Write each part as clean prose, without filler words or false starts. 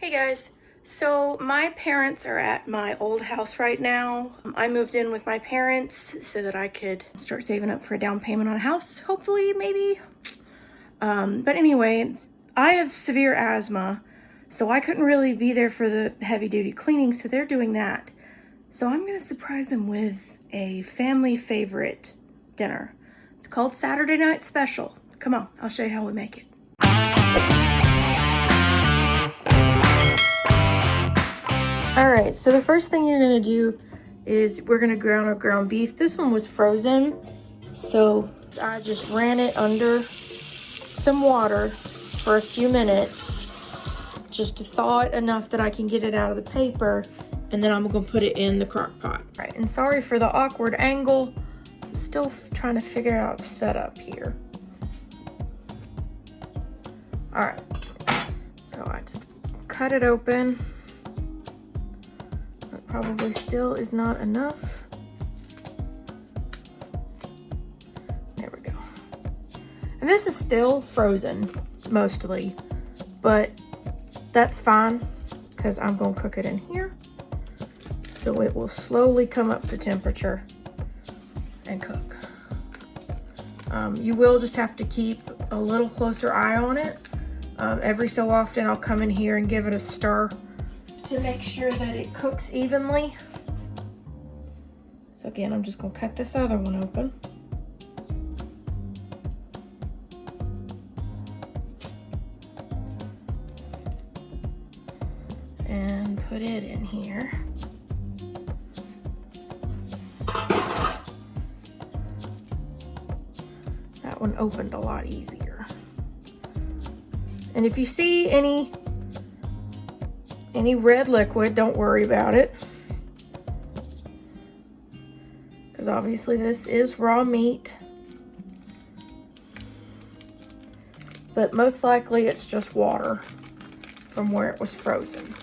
Hey guys, so my parents are at my old house right now. I moved in with my parents so that I could start saving up for a down payment on a house, hopefully, maybe. But anyway, I have severe asthma, so I couldn't really be there for the heavy duty cleaning, so they're doing that. So I'm gonna surprise them with a family favorite dinner. It's called Saturday Night Special. Come on, I'll show you how we make it. All right, so the first thing you're gonna do is we're gonna ground our ground beef. This one was frozen, so I just ran it under some water for a few minutes, just to thaw it enough that I can get it out of the paper, and then I'm gonna put it in the crock pot. All right, and sorry for the awkward angle. I'm still trying to figure out setup here. All right, so I just cut it open. Probably still is not enough. There we go. And this is still frozen, mostly, but that's fine because I'm gonna cook it in here. So it will slowly come up to temperature and cook. You will just have to keep a little closer eye on it. Every so often I'll come in here and give it a stir to make sure that it cooks evenly. So again, I'm just gonna cut this other one open. And put it in here. That one opened a lot easier. And if you see any red liquid, don't worry about it, because obviously this is raw meat, but most likely it's just water from where it was frozen.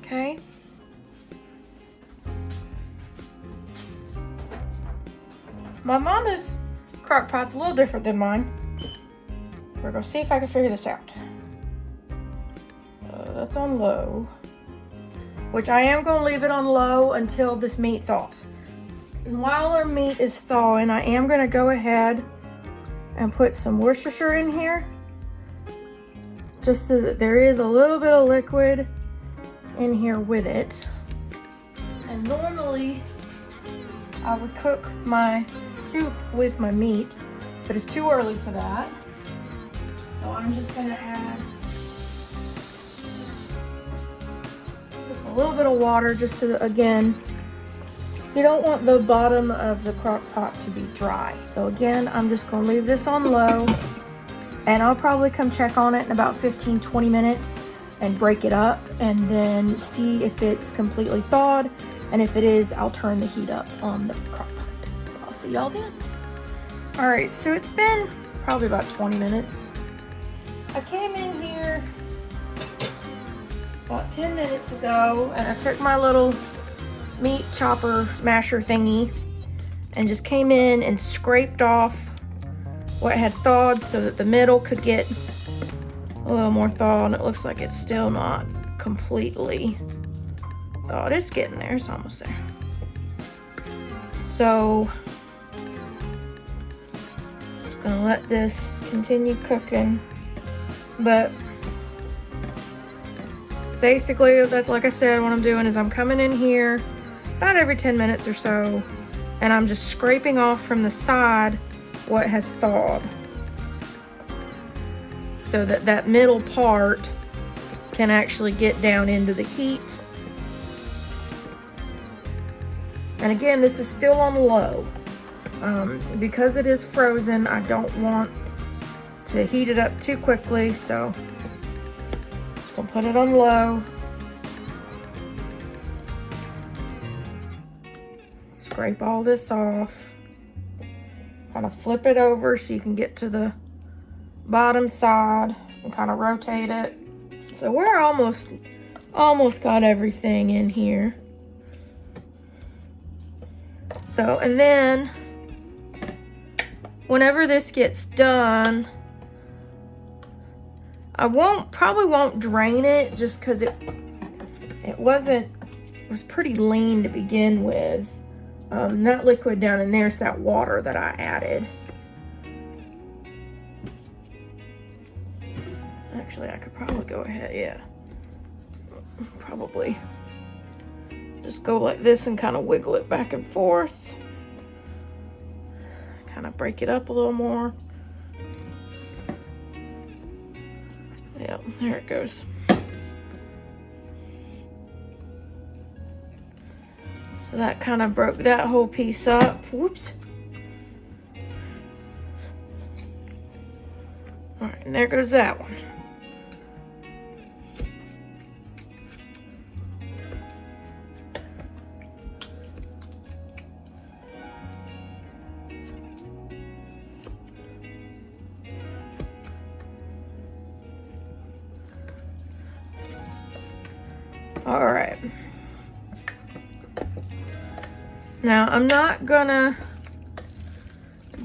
Okay. My mama's crock pot's a little different than mine. We're gonna see if I can figure this out. That's on low, which I am gonna leave it on low until this meat thaws. And while our meat is thawing, I am gonna go ahead and put some Worcestershire in here, just so that there is a little bit of liquid in here with it. And normally I would cook my soup with my meat, but it's too early for that. So I'm just gonna add just a little bit of water, just so that, again, you don't want the bottom of the crock pot to be dry. So again, I'm just gonna leave this on low, and I'll probably come check on it in about 15-20 minutes and break it up, and then see if it's completely thawed. And if it is, I'll turn the heat up on the crock pot. So I'll see y'all then. All right, so it's been probably about 20 minutes. I came in here about 10 minutes ago, and I took my little meat chopper masher thingy and just came in and scraped off what had thawed so that the middle could get a little more thawed. And it looks like it's still not completely thawed. It's getting there, it's almost there. So just gonna let this continue cooking. But basically, that's, like I said, what I'm doing is I'm coming in here about every 10 minutes or so, and I'm just scraping off from the side what has thawed, so that that middle part can actually get down into the heat. And again, this is still on low. Because it is frozen, I don't want to heat it up too quickly, so just gonna put it on low. Scrape all this off. Kind of flip it over so you can get to the bottom side and kind of rotate it. So we're almost got everything in here. So, and then whenever this gets done, I probably won't drain it just because it was pretty lean to begin with. That liquid down in there's that water that I added. Actually, I could probably go ahead, yeah. Probably just go like this and kind of wiggle it back and forth. Kind of break it up a little more. Yeah, there it goes. So that kind of broke that whole piece up. Whoops. All right, and there goes that one. All right. Now, I'm not gonna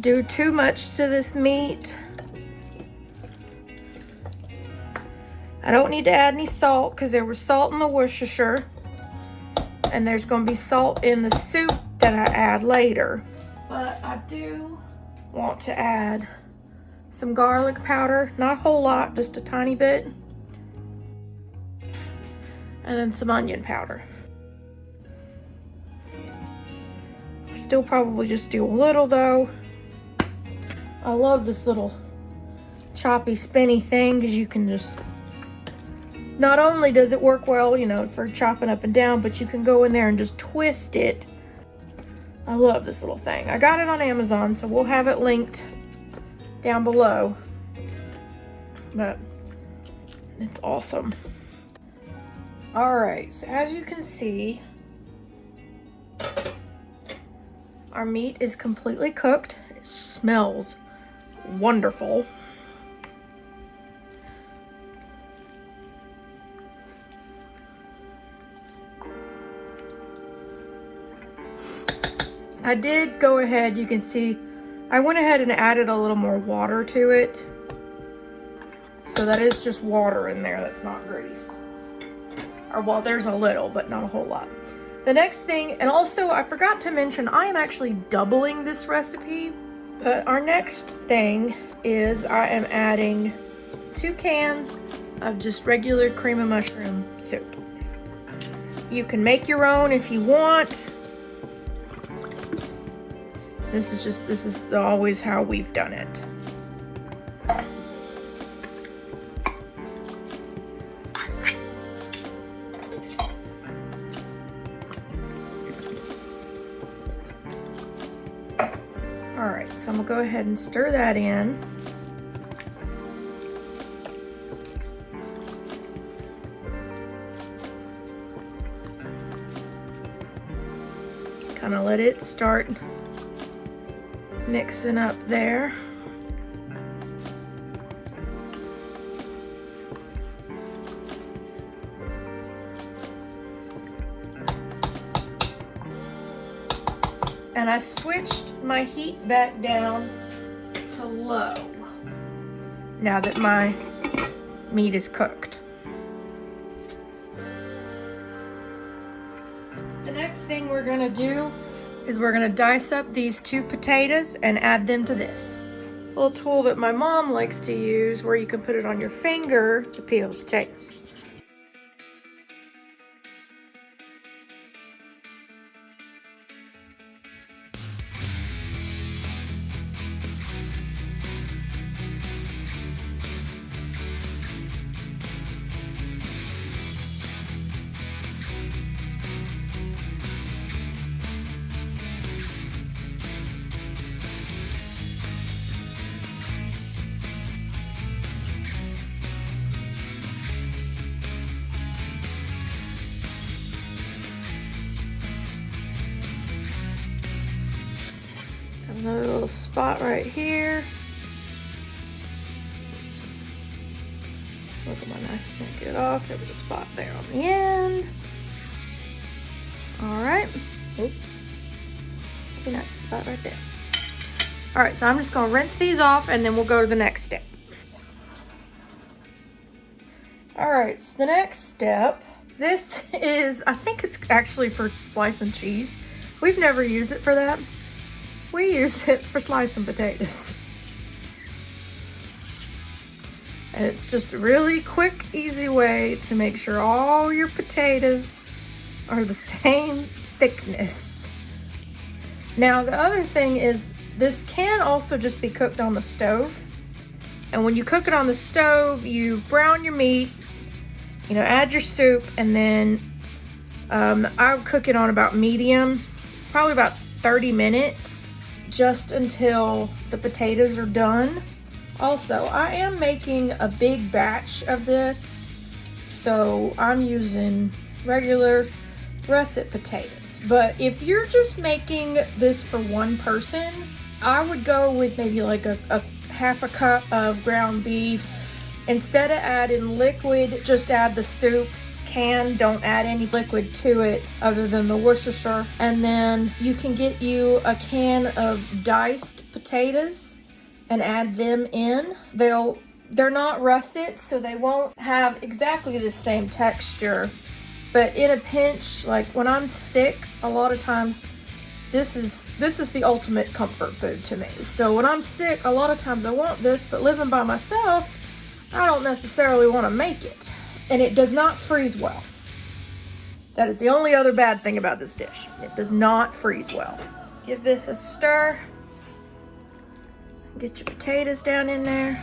do too much to this meat. I don't need to add any salt because there was salt in the Worcestershire, and there's gonna be salt in the soup that I add later. But I do want to add some garlic powder, not a whole lot, just a tiny bit. And then some onion powder. Still probably just do a little though. I love this little choppy spinny thing because you can just, not only does it work well, you know, for chopping up and down, but you can go in there and just twist it. I love this little thing. I got it on Amazon, so we'll have it linked down below. But it's awesome. All right, so as you can see, our meat is completely cooked. It smells wonderful. I did go ahead, you can see, I went ahead and added a little more water to it. So that is just water in there, that's not grease. Or well, there's a little, but not a whole lot. The next thing, and also I forgot to mention, I am actually doubling this recipe. But our next thing is I am adding 2 cans of just regular cream of mushroom soup. You can make your own if you want. This is always how we've done it. All right, so I'm gonna go ahead and stir that in. Kind of let it start mixing up there. And I switched my heat back down to low now that my meat is cooked. The next thing we're gonna do is we're gonna dice up these 2 potatoes and add them to this little tool that my mom likes to use where you can put it on your finger to peel the potatoes. Another little spot right here. Look at my knife, can't get it off. There was a spot there on the end. All right. Oop. See, that's a spot right there. All right, so I'm just gonna rinse these off and then we'll go to the next step. All right, so the next step, this is, I think it's actually for slicing cheese. We've never used it for that. We use it for slicing potatoes. And it's just a really quick, easy way to make sure all your potatoes are the same thickness. Now, the other thing is this can also just be cooked on the stove. And when you cook it on the stove, you brown your meat, you know, add your soup, and then I would cook it on about medium, probably about 30 minutes, just until the potatoes are done. Also, I am making a big batch of this, so I'm using regular russet potatoes. But if you're just making this for one person, I would go with maybe like a half a cup of ground beef. Instead of adding liquid, just add the soup can. Don't add any liquid to it other than the Worcestershire. And then you can get you a can of diced potatoes and add them in. They're not russet, so they won't have exactly the same texture. But in a pinch, like when I'm sick, a lot of times this is the ultimate comfort food to me. So when I'm sick, a lot of times I want this, but living by myself, I don't necessarily want to make it. And it does not freeze well. That is the only other bad thing about this dish. It does not freeze well. Give this a stir. Get your potatoes down in there.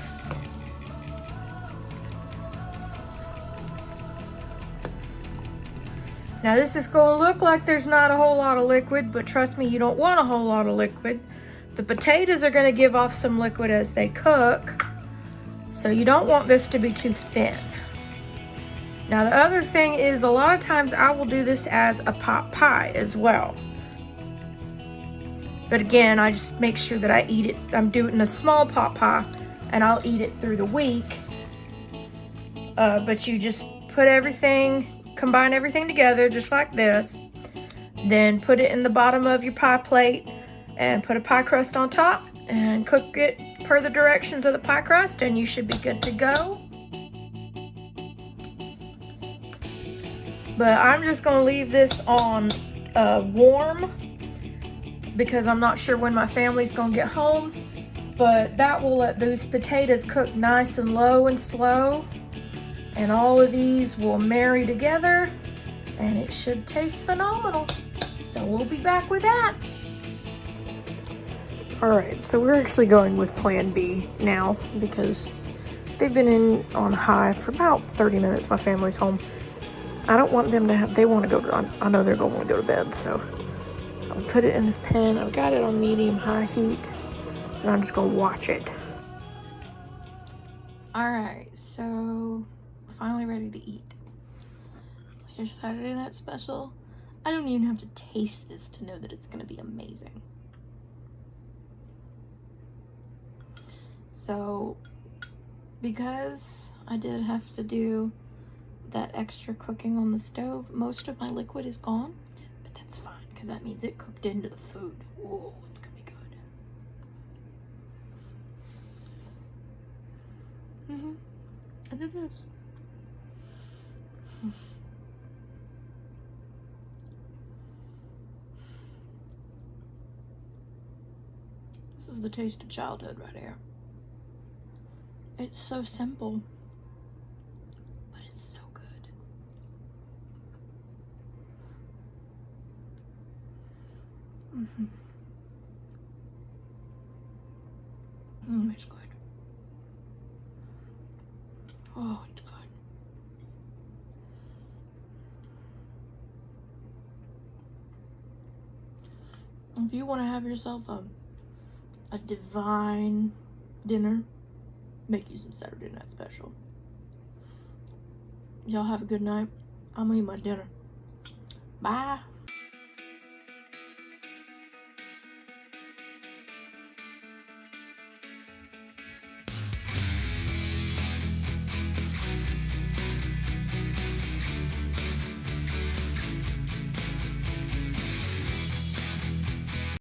Now this is going to look like there's not a whole lot of liquid, but trust me, you don't want a whole lot of liquid. The potatoes are going to give off some liquid as they cook, so you don't want this to be too thin. Now the other thing is, a lot of times I will do this as a pot pie as well. But again, I just make sure that I eat it. I'm doing a small pot pie and I'll eat it through the week. But you just put everything, combine everything together just like this. Then put it in the bottom of your pie plate and put a pie crust on top and cook it per the directions of the pie crust, and you should be good to go. But I'm just gonna leave this on warm because I'm not sure when my family's gonna get home, but that will let those potatoes cook nice and low and slow, and all of these will marry together and it should taste phenomenal. So we'll be back with that. All right, so we're actually going with plan B now because they've been in on high for about 30 minutes. My family's home. I don't want them to have, they want to go to, I know they're going to want to go to bed, so I'll put it in this pan. I've got it on medium-high heat, and I'm just going to watch it. All right, so finally ready to eat. Here's Saturday Night Special. I don't even have to taste this to know that it's going to be amazing. So, because I did have to do that extra cooking on the stove, most of my liquid is gone, but that's fine because that means it cooked into the food. Whoa, it's gonna be good. And it is. This is the taste of childhood right here. It's so simple, but it's so good. It's good. Oh, it's good. If you want to have yourself a divine dinner, make you some Saturday Night Special. Y'all have a good night. I'm gonna eat my dinner. Bye.